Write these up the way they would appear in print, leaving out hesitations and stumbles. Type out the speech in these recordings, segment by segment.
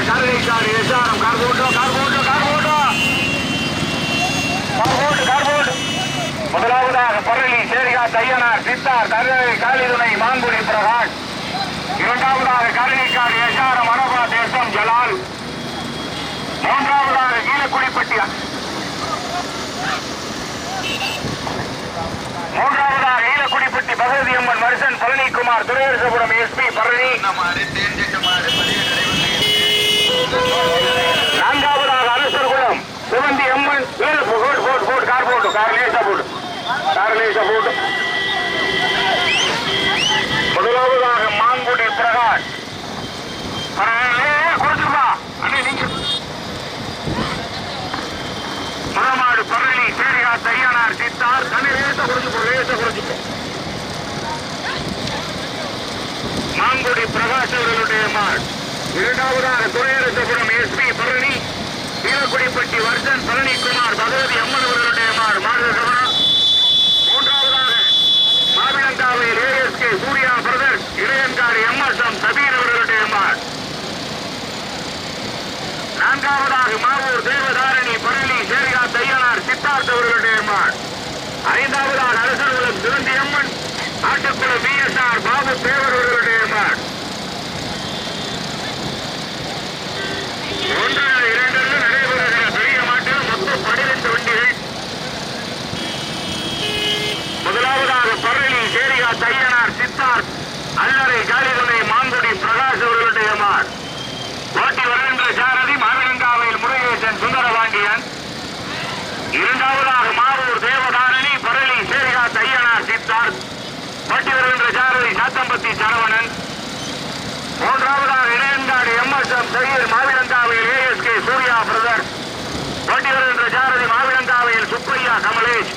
கருணைக்காடு SRM cardboard. முதலாவதாக பரளி சேரிகா தையனார் சித்தார் கருணை காளிதுணை மாங்குடி பிரகாஷ். இரண்டாவதாக கருணைக்காடு எஸ்ஆர்எம் அனபா தேசம் ஜலால். மூன்றாவதாக கீழக்குடிப்பட்டி பகவதி அம்மன் மருசன் பழனிக்குமார் துரையரசபுரம் எஸ்பி பரணி. நான்காவதாக அரசர்குளம் சிவந்தி அம்மன் கார்லேச. முதலாவதாக மாங்குடி பிரகாஷ். மணமாடு பரளி சேரிகா தையனார் சித்தார் மாங்குடி பிரகாஷ் அவர்களுடைய மாடு. இரண்டாவதாக துரையரசபுரம் எஸ்பி பரணி கீழக்குடிப்பட்டி வர்ஷன் பழனிக்குமார் பகவதி அம்மன் அவர்களுடைய மாடு. மூன்றாவதாக மாவிளங்காவையில் ASK Surya brothers Ilaiyankadu MSM Sabeer அவர்களுடைய மாடு. நான்காவதாக மாவூர் தேவதாரணி பரளி சேரிகா தையனார் சித்தார்த் அவர்களுடைய மாடு. ஐந்தாவதாக அரசர்குளம் சிவந்தி அம்மன் ஆட்டுக்குளம் விஎஸ்ஆர் பாபு தேவர் அவர்களுடைய மாடு. 1, 2 நடைபெறுகிற பெரிய மாட்டில் மொத்தம் 12 வண்டிகள். முதலாவதாக பரளி சேரிகா தையனார் சித்தார்த் அல்லறை காளிதுணை மாங்குடி பிரகாஷ் அவர்களுடைய மாடு. ஓட்டி வருகின்ற சாரதி மாவிளங்காவையில் முருகேசன் சுந்தரபாண்டியன். இரண்டாவதாக மாவூர் தேவதாரணி பரளி சேரிகா தையனார் சித்தார்த் ஓட்டி வருகின்ற சாரதி சாத்தம்பத்தி சரவணன். மூன்றாவதாக Ilaiyankadu MSM Iyer மாவிளங்காவையில் ASK Surya brothers ஓட்டி வருகின்ற சாரதி மாவிளங்காவையில் சுப்பையா கமலேஷ்.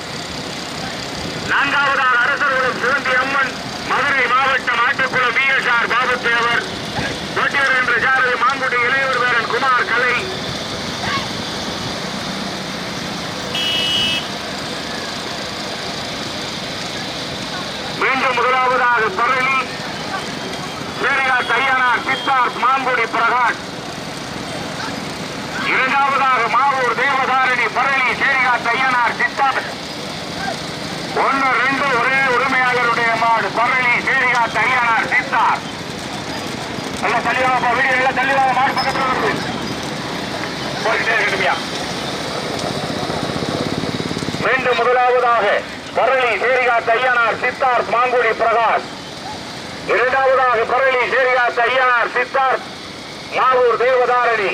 நான்காவதாக அரசர்குளம் சிவந்தி அம்மன் மதுரை மாவட்டம் ஆட்டுக்குளம் விஎஸ்ஆர் பாபு தேவர் ஓட்டி வருகின்ற சாரதி மாங்குடி இளையவர் வேரன் குமார் கலை. மீண்டும் முதலாவதாக பரளி சேரிகா தையனார் சித்தார்த் மாங்குடி பிரகாஷ். இரண்டாவதாக மாவூர் தேவதாரணி பரளி சேரிகா தையனார் சித்தார்த். 1, 2 ஒரே உரிமையாளருடைய மாடு பரளி சேரிகா தையனார் சித்தார்த். எல்லாம் தள்ளிவாங்க வீடியோ எல்லாம் தள்ளிவாங்க மாடு பக்கத்தில் வருது போயிட்டே இருக்கட்டுமியா. மீண்டும் முதலாவதாக பரளி சேரிகா தையனார் சித்தார்த் மாங்குடி பிரகாஷ். இரண்டாவதாக பரளி சேரிகா தையனார் சித்தார்த் மாவூர் தேவதாரணி.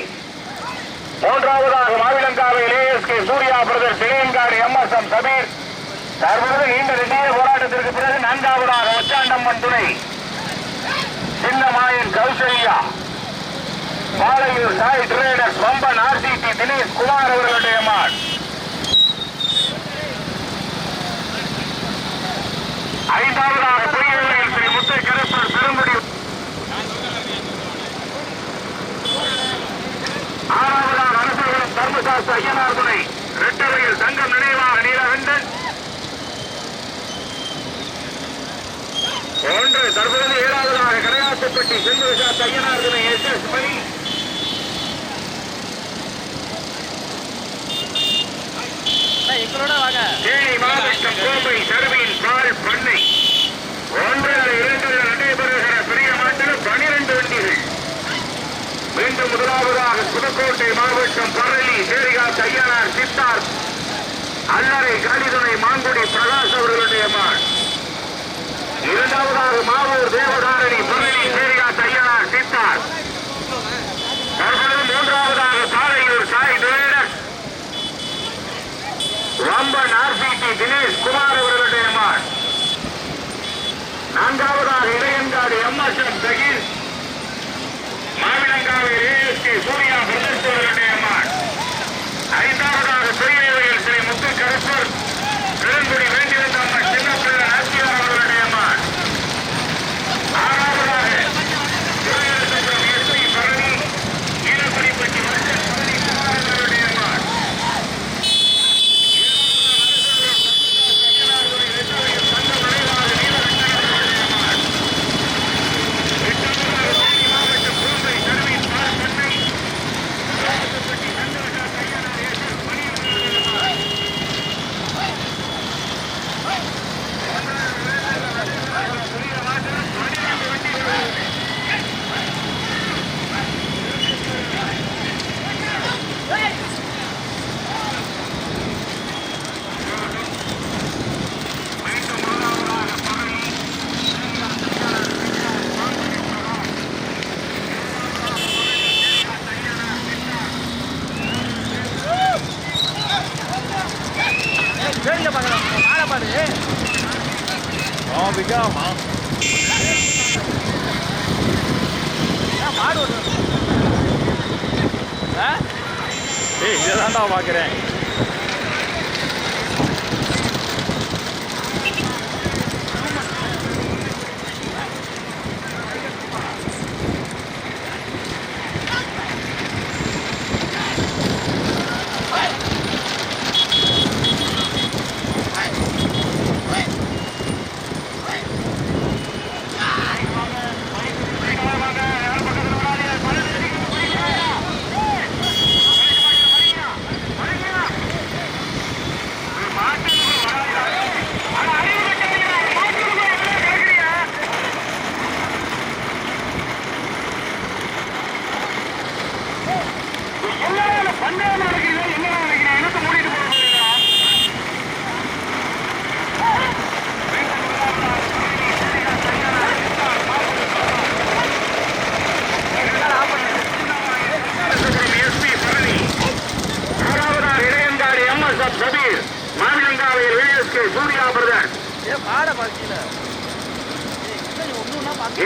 மூன்றாவதாக மாவிளங்காவையில் ASK Surya brothers Ilaiyankadu MSM Sabeer. தற்பொழுது நீண்ட நெடிய போராட்டத்திற்கு பிறகு நான்காவதாக ஒச்சாண்டம்மன் துணை சின்னமாயன் கௌசல்யா பாலையூர் சாய் டிரேடர்ஸ் வம்பன் ஆர்சிடி தினேஷ் குமார் அவர்களுடைய மாடு. ஐந்தாவதாக பொய்யல்லையில் ஸ்ரீ முத்தை கருப்பர் பெருங்குடி. ஆறாவதாக அரசகுளம் தர்மசாஸ்திர ஐயனார் துணை ரெட்டவையில் தங்கம் நினைவாக நீலகண்டன். தற்பொழுது ஏழாவதாக கடையாத்துப்பட்டி செல்வசாஸ்திர ஐயனார் துணை எஸ்.எஸ். மணி. தேனி மாவட்டம் கோம்பை சர்வீன் பால் பண்ணை. 1, 2 நடைபெறுகிற பெரிய மாட்டில் 12 வண்டிகள். மீண்டும் முதலாவதாக புதுக்கோட்டை மாவட்டம் பரளி சேரிகா தையனார் சித்தார்த் அல்லறை காளிதுணை மாங்குடி பிரகாஷ் அவர்களுடைய மாடு. இரண்டாவதாக மாவூர் தேவதாரணி பரளி சேரிகா தையனார் சித்தார்த். தற்பொழுது மூன்றாவதாக பாலையூர் சாய் டிரேடர்ஸ் வம்பன் ஆர்சிடி தினேஷ் குமார் அவர்களுடைய மாடு. நான்காவதாக இளையன்காடு எம்எஸ்எம் சகீர் மாவிளங்காவில் ஏஎஸ்கே சூர்யா பிரதர்ஸ் அவர்களுடைய மாடு. ஐந்தாவதாக பெரியவையில் ஸ்ரீ முத்து கருப்பர் பெருங்குடி வேண்டியிருந்த அம்மன் சின்னப்பிள்ளை நாச்சியார் அவர்களுடைய மாடு. ஆறாவதாக இதான்டா பார்க்குறேன்.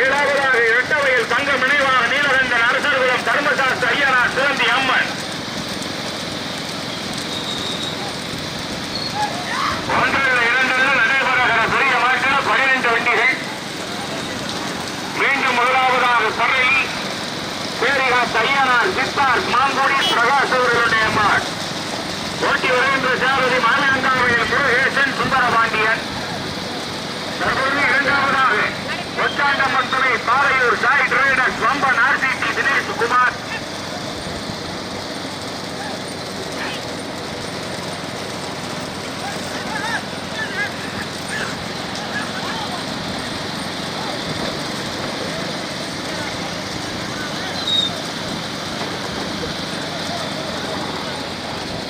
ஏழாவதாக இரட்டவையில் தங்க நினைவாக நீலகண்டன் அரசர்குலம் தர்மசாஸ்திர ஐயனார் சிறந்தி அம்மன். ஒன்றில் இரண்டில் நடைபெறுகிற பெரிய மாட்டில் 12 வண்டிகள். மீண்டும் முதலாவதாக சரை சேரிகாத் ஐயனார் சித்தார் மாங்குடி பிரகாஷ் அவர்களுடைய மாட். ஓட்டி வருகின்ற சாரதி மாநிலங்காவையில் முருகேசன் சுந்தரபாண்டியன். தற்பொழுது இரண்டாவதாக ஒச்சாண்டம்மன் துணை பாலையூர் சாய் டிரைடர்ஸ் வம்பன் ஆர்சிடி தினேஷ் குமார்.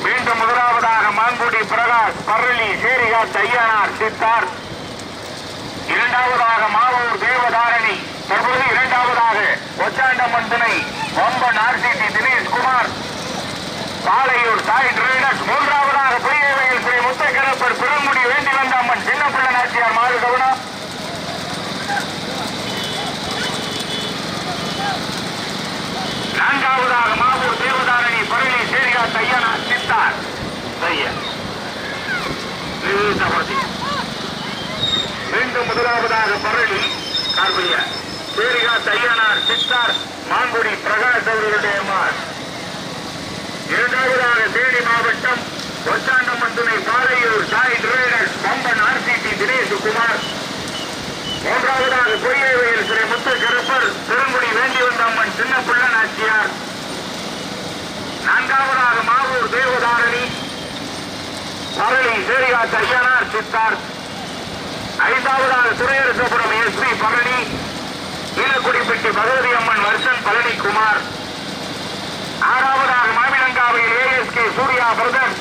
மீண்டும் முதலாவதாக மாங்குடி பிரகாஷ் பரளி சேரிகாத் ஐயனார் சித்தார். இரண்டாவதாக மாவூர் தேவதாரணி. தற்போது இரண்டாவதாக ஒச்சாண்டம்மன் துணை வம்பன் ஆர்சிடி தினேஷ் குமார் பாலையூர் சாய் டிரைடர்ஸ். மூன்றாவதாக பொய்யவையில் ஸ்ரீ முத்தக்கரப்பர் பிறங்குடி வேண்டி வந்த அம்மன் சின்னப்பிள்ள நாச்சியார் மாறு கவுனா. நான்காவதாக மாவூர் தேவதாரணி பரளி சேரிகாத் ஐயனார் சித்தார். மீண்டும் முதலாவதாக பரளி கார்பையா சேரிகாத் ஐயனார் சித்தார் மாங்குடி பிரகாஷ் அவர்களுடைய மார். இரண்டாவதாக தேனி மாவட்டம் ஒச்சாண்டம்மன் துணை பாலையூர் சாய் டிரைடர்ஸ் வம்பன் ஆர்சிடி தினேஷ் குமார். மூன்றாவதாக பொய்யவையில் ஸ்ரீ முத்தக்கரப்பர் திருங்குடி வேண்டி வந்த அம்மன் சின்னப்பிள்ள நாச்சியார். நான்காவதாக மாவூர் தேவதாரணி பரளி சேரிகாத் ஐயனார் சித்தார். ஐந்தாவதாக துறையரசபுரம் எஸ்பி பழனி ஈழக்குடிப்பட்டி பகவதி அம்மன் வருஷன் பழனிக்குமார். ஆறாவதாக மாவிலங்காவையில் ASK Surya brother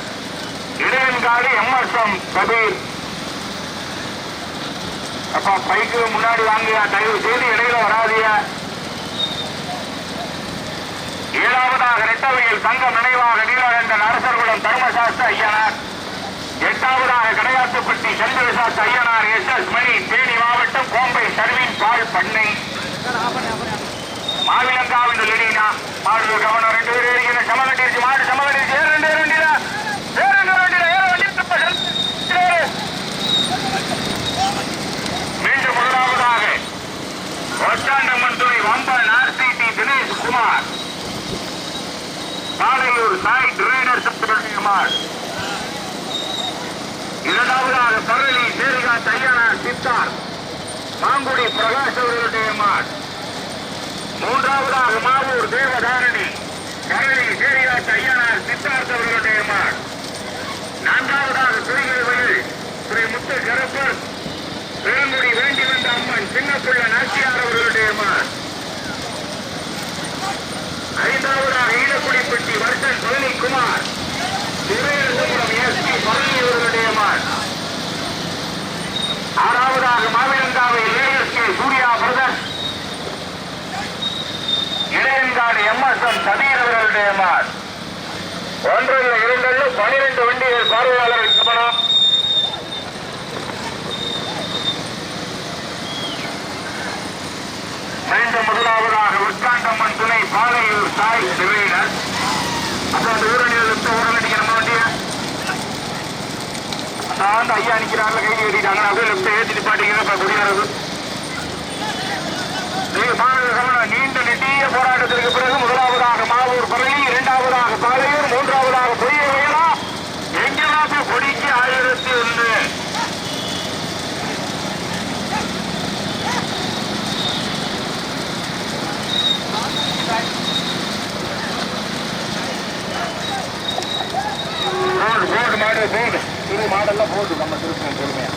Idaiyankadu MSM Kabeer. அப்பா பைக்கு முன்னாடி வாங்கியா, தயவு செய்து இடையில வராதியா. ஏழாவதாக ரெட்டவையில் தங்கம் நினைவாக நீலகண்டன் அரசர்குலம் தர்மசாஸ்திர ஐயனார். எட்டாவதாக கடையாத்துப்பட்டி சந்திரசாஸ்திர ஐயனார் எஸ்.எஸ். மணி தேனி மாவட்டம் கோம்பை சர்வீன் பால் பண்ணை. மாவிலங்காவின் லெனினா மாடு கவனம் 2 பேர் இருக்கிற சமகட்டிருச்சு. மாடு சமகட்டிருச்சு. மீண்டும் முதலாவதாக ஒச்சாண்டம்மன் துணை வம்பன் ஆர்சிடி தினேஷ் குமார் பாலையூர் சாய் டிரைடர்ஸ் மாடு. இரண்டாவதாக பரளி சேரிகாத் ஐயனார் சித்தார் மாங்குடி பிரகாஷ் அவர்களுடைய மாடு. மூன்றாவதாக மாவூர் தேவதாரணி பரளி சேரிகாத் ஐயனார் சித்தார்த் அவர்களுடைய மாடு. நான்காவதாக திருகிருவையில் ஸ்ரீ முத்தக்கரப்பர் பெருங்குடி வேண்டி வந்த அம்மன் சின்னப்பிள்ள நாச்சியார் அவர்களுடைய மாடு. ஐந்தாவதாக ஈழக்குடிப்பட்டி வருஷன் பழனிக்குமார் திருவேரசபுரம் எஸ்பி பழனி அவர்களுடைய மாடு. ஆறாவதாக Mavilangai ASK Surya brothers Idaiyankadu MSM Sathir அவர்களுடைய மாடு. 1 2 12 வண்டிகள் பார்வையாளர்கள் கவனம். மீண்டும் முதலாவதாக உட்காண்டம்மன் துணை பாலையூர் சாய் சிறையினர். அப்புறம் அந்த ஊரணியில் உடனடிக்கிற வண்டிய அந்த ஐயா நிக்கிறாங்க, கைது ஏற்றிட்டாங்க. அப்படியே லெப்ட் ஏற்றி நிப்பாட்டிங்க. இப்ப குடியரசு நீண்ட நெடிய போராட்டத்திற்கு பிறகு முதலாவதாக மாவூர் பரளி, இரண்டாவதாக பாலையூர், மூன்றாவதாக பொய்ய வேளா. எங்கெல்லாம் கொடிக்கு 1001. போர்டு மாடு போர்டு திரு மாடெல்லாம் போர்டு நம்ம திருப்பம் பொறுமையா.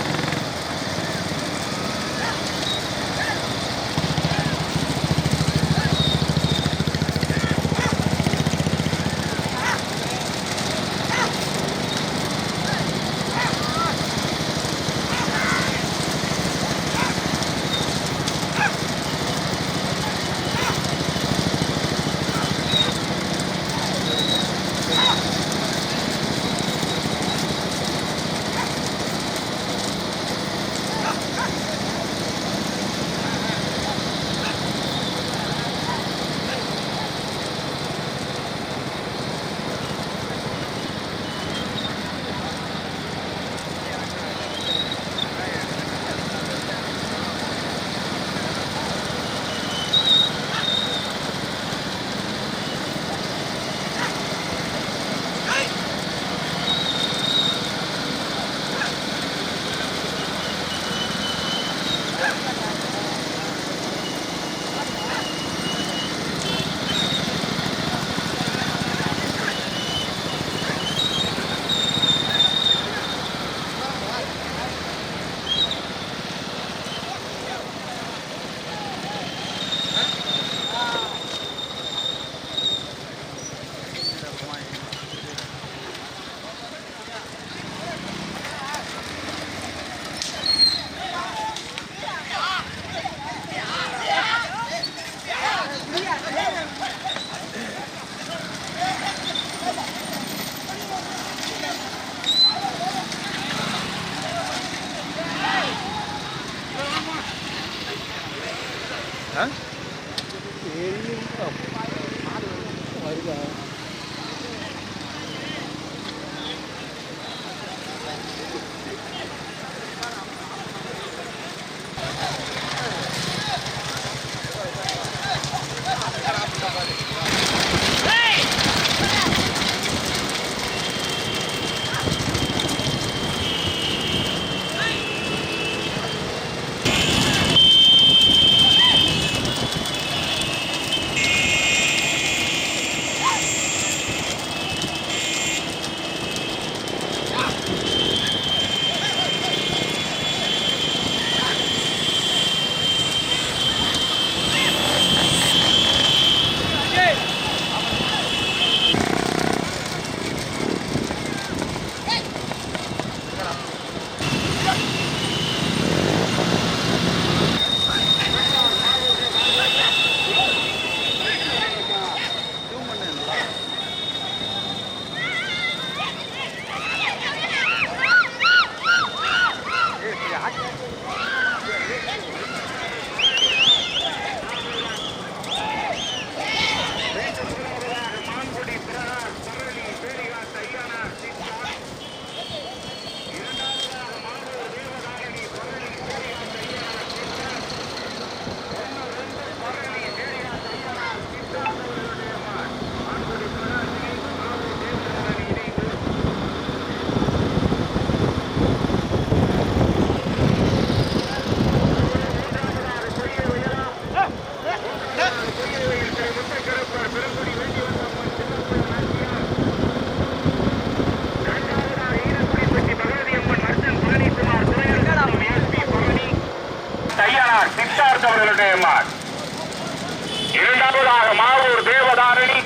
சித்தார்த் அவர்களுடைய மாட். இரண்டாவதாக மாவூர் தேவதாரணி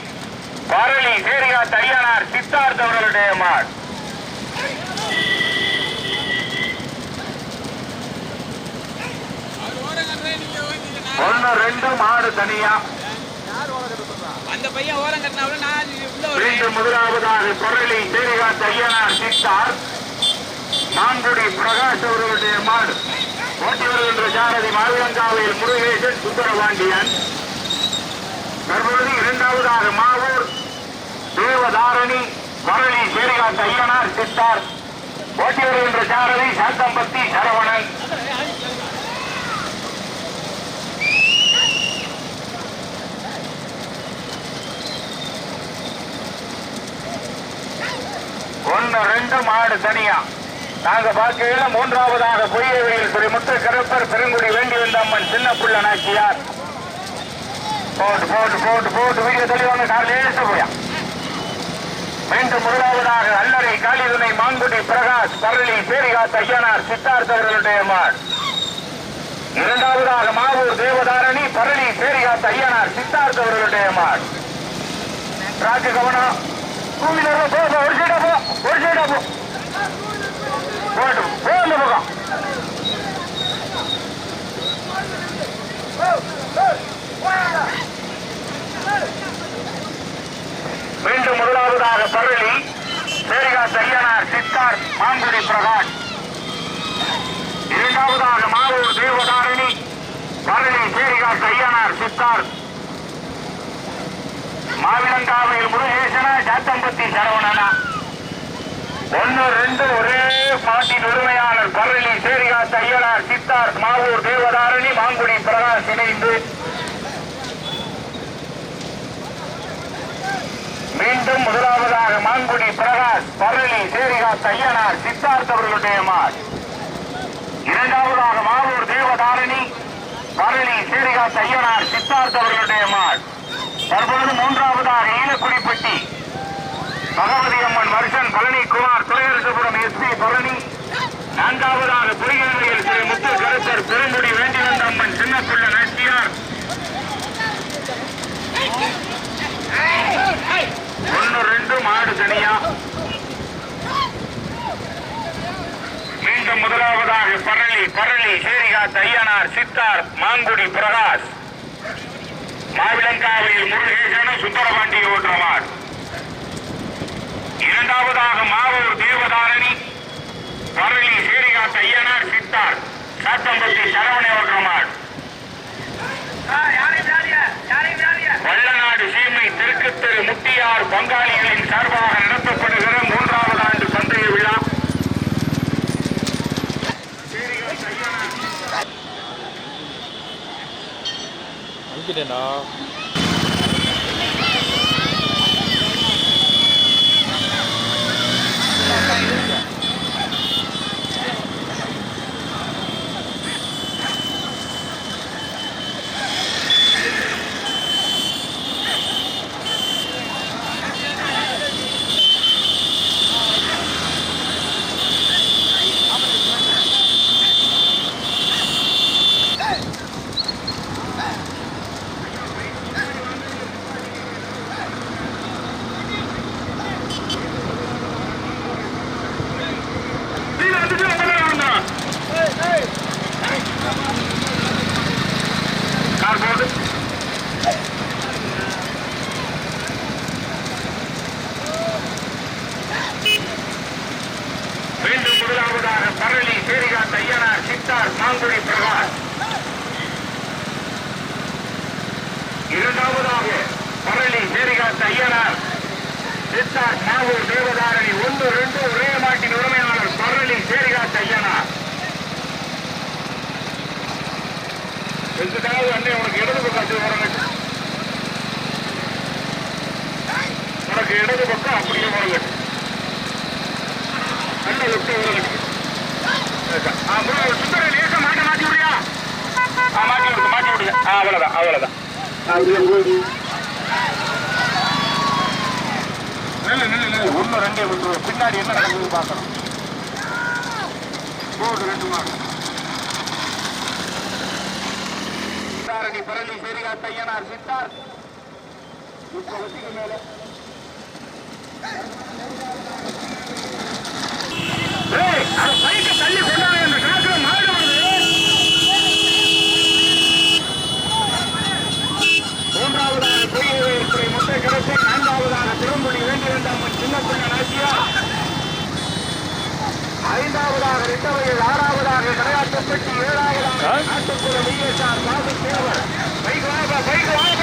பரளி சேரியா தையனார் சித்தார்த் அவர்களுடைய மாட். ஒன்னு ரெண்டு மாடு தனியா அந்த பையன் ஓரம் கட்டினாலும் நான் மீண்டும் முதலாவதாக பரளி சேரியா தையனார் சித்தார்த் மாங்குடி பிரகாஷ் அவர்களுடைய மாடு. ஓட்டி வருகின்ற சாரதி மாவிலங்காவையில் முருகேசன் சுந்தரபாண்டியன். தற்பொழுது இரண்டாவதாக மாவூர் தேவதாரணி வரலி சேரிகாத்த ஐயனார் சித்தார். ஓட்டி வருகின்ற சாரதி சாத்தம்பத்தி சரவணன். ஒன்னு ரெண்டு மாடு தனியா நாங்க பார்க்கையில மூன்றாவதாக பொய்யவையில் ஸ்ரீ முத்து கருப்பர் பெருங்குடி வேண்டி வந்த அம்மன் சின்ன புள்ள நாச்சியார். போட்டு போட்டு போட்டு போட்டு வீடியோ தெளிவாங்க காலையில போயா. மீண்டும் முதலாவதாக அல்லறை காளிதுணை மாங்குடி பிரகாஷ் பரளி சேரிகாத்த ஐயனார் சித்தார்த்த அவர்களுடைய மாடு. இரண்டாவதாக மாவூர் தேவதாரணி பரளி சேரிகாத்த ஐயனார் சித்தார்த்த அவர்களுடைய மாடு. ராஜு கவனம் ஒரு சைடா போ ஒரு சைடா போ போட்டு போ அந்த பக்கம். மீண்டும் முதலாவதாக பரளி சேரிகாத்த ஐயனார் சித்தார் மாங்குடி பிரகாஷ். இரண்டாவதாக மாவூர் தேவதாரணி பரளி சேரிகாத்த ஐயனார் சித்தார். மாவிலங்காவையில் முருகேசனா சாத்தம்பத்தி சரவணனா. ஒன்னு ரெண்டு ஒரே பாட்டின் உரிமையாளர் பரளி சேரிகாத்த ஐயனார் சித்தார் மாவூர் தேவதாரணி மாங்குடி பிரகாஷ் இணைந்து மீண்டும் முதலாவதாக மாங்குடி பிரகாஷ் பரளி சேரிகாத்த ஐயனார் சித்தார்த்த அவர்களுடைய மாடு. இரண்டாவதாக மாவூர் தேவதாரணி பரளி சேரிகாத்த ஐயனார் சித்தார்த்த அவர்களுடைய மாடு. தற்பொழுது மூன்றாவதாக ஈழக்குடிப்பட்டி பகவதி அம்மன் வருஷன் பழனிக்குமார் துறையரசுபுரம் எஸ்பி பழனி. நான்காவதாக பொய்கையில் ஸ்ரீ முத்து கருப்பர் பெருங்குடி வேண்டி வந்த அம்மன் சின்னப்புள்ள நாச்சியார். ஒன்னு ரெண்டு மாடு தனியா. மீண்டும் முதலாவதாக பரளி சேரிகாத்த ஐயனார் சித்தார் மாங்குடி பிரகாஷ். மாவிலங்காவையில் முருகேசன சுந்தரபாண்டிய ஓட்டுறவார். இரண்டாவதாக மாவூர் தேவதாரணி பரளி சேரிகாத்த ஐயனார் சித்தார் சாத்தம்பட்டி சரவணை ஓட்டுறவார். வல்லநாடு சீமை தெற்கு தெரு முட்டியார் பங்காளிகளின் சார்பாக நடத்தப்படுகிற மூன்றாவது ஆண்டு பந்தய விழா. அனுப்பிட்டேன்டா. மீண்டும் முதலாவதாக பரளி சேரிகாத்த ஐயனார் சித்தார் மாங்குடி பிரகாஷ். இரண்டாவதாக பரளி சேரிகாத்த ஐயனார் சித்தார் மாவூர் தேவதாரணி. ஒன்று ரெண்டு ஒரே மாட்டின் உரிமையாளர் பரளி சேரிகாத்த ஐயனார். எதுக்காவது அண்ணே உனக்கு இடது பக்கம் வரங்கட்டு, உனக்கு இடது பக்கம் அப்படியே வரங்கட்டு, நல்ல விட்டு வரங்கட்டு. அப்புறம் சுத்தர லேச மாட்ட மாட்டி விடுறியா? மாட்டி விடுங்க. அவ்வளவுதான் அவ்வளவுதான். ஒன்னு ரெண்டே விட்டுருவோம். பின்னாடி என்ன நடக்குது பார்க்கணும். போடு ரெண்டு மாடு. பரளி சேரிகாத்த ஐயனார் சித்தார். இப்ப வச்சுக்கு மேல பைக்க தள்ளி கொண்டாங்க. அந்த காசுல மாடு வருது. மூன்றாவதாக பொய்யை முட்டை கிடைத்து, நான்காவதாக திரும்புடி வேண்டி வந்த அம்மன் சின்ன பிள்ளை நாச்சியா. ஐந்தாவதாக ரெட்டவையில், ஆறாவதாக கரையாட்டுப்பட்டி, ஏழாவதாக நாட்டுக்குளம் ESR பாபு தேவர். பைக் வாங்க, பைக் வாங்க.